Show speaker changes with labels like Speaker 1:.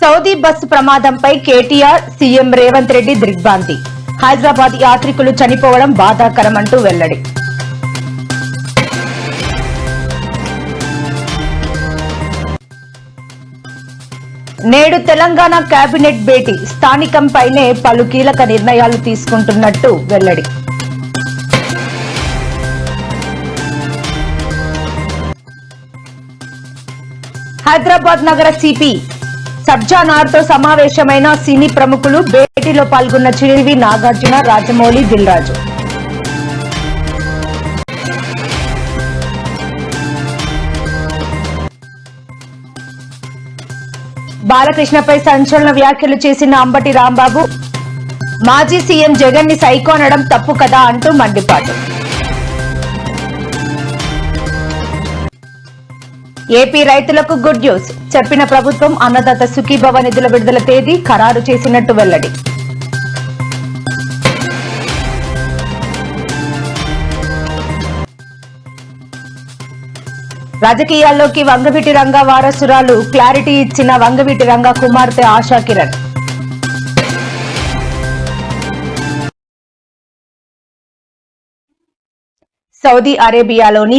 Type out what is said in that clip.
Speaker 1: Saudi bus ప్రమాదంపై KTR, CM Revanth Reddy దిగ్భ్రాంతి. హైదరాబాద్ యాత్రికులు చనిపోవడం బాధాకరమంటూ వెల్లడి. నేడు తెలంగాణ కేబినెట్ భేటీ, స్థానికంపైనే పలు కీలక నిర్ణయాలు తీసుకుంటున్నట్టు వెల్లడి. హైదరాబాద్ నగర సిపి సబ్జానార్తో సమావేశమైన సినీ ప్రముఖులు. భేటీలో పాల్గొన్న చిరంజీవి, నాగార్జున, రాజమౌళి, దిల్ రాజు. బాలకృష్ణపై సంచలన వ్యాఖ్యలు చేసిన అంబటి రాంబాబు. మాజీ సీఎం జగన్ ని సైకో అనడం తప్పు కదా అంటూ మండిపాటు. ఏపీ రైతులకు గుడ్ న్యూస్, చెప్పిన ప్రభుత్వం అన్నదాత సుఖీభవ నిధుల విడుదల తేదీ ఖరారు చేసినట్టు వెల్లడి. రాజకీయాల్లోకి వంగవీటి రంగా వారసురాలు, క్లారిటీ ఇచ్చిన వంగవీటి రంగా కుమార్తె ఆశా కిరణ్. సౌదీ అరేబియాలోని